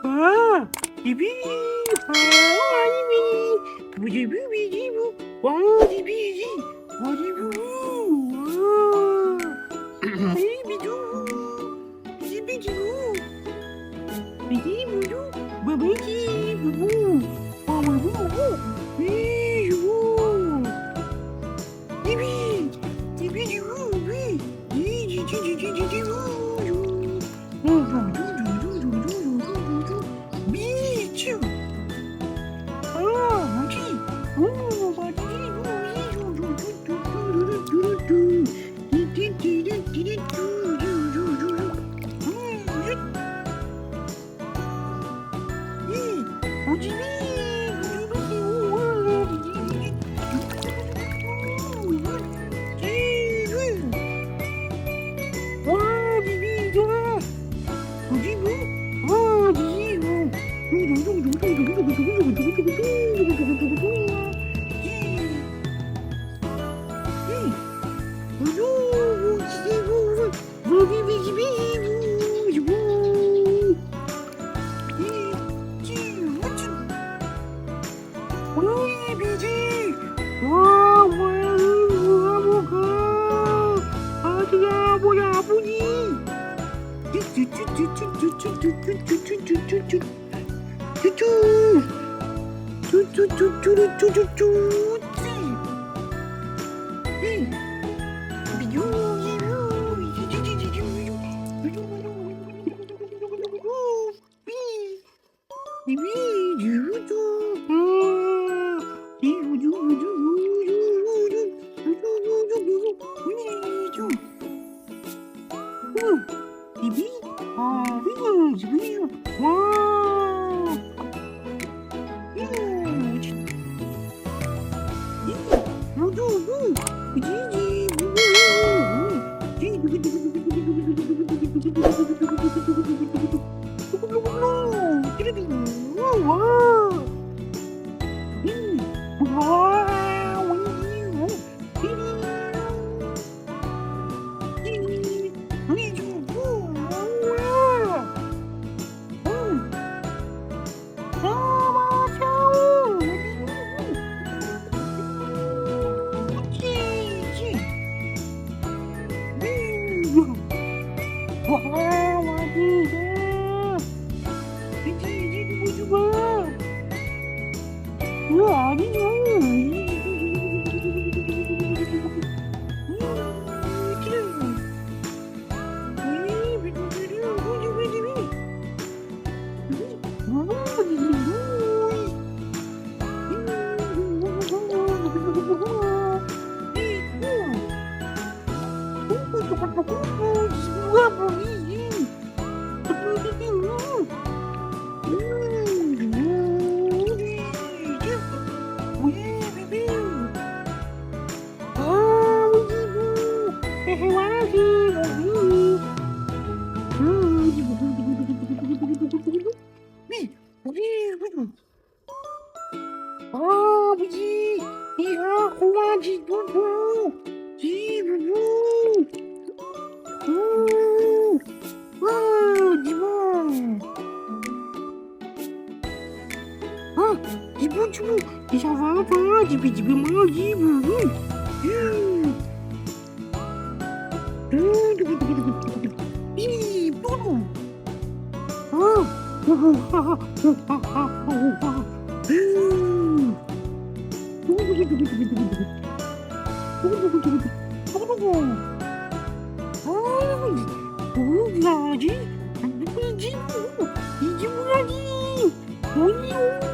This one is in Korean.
아, 디비, 아이비, 부지부비지부, 와, 디비지, 어디부, 와, 아이비두, 디비지부, 비지부두, 바바지부부, 와와부부, 비주부, 디비, 디비지부, 비, 디지지지지지부, 미추. 아, 뭐지? 오, 비지! 와, 뭐야, 뭐가? 아기야, 뭐야, 아버지! 비비? 아, 비비, 와, 아버지, 이하 고아지 부부, 지부부, 지부, 지부, 이사와봐, 지비지비 마, 지부, 이 뽀로, 뭐야지? 누구지? 이게 뭐야지? 뭐요?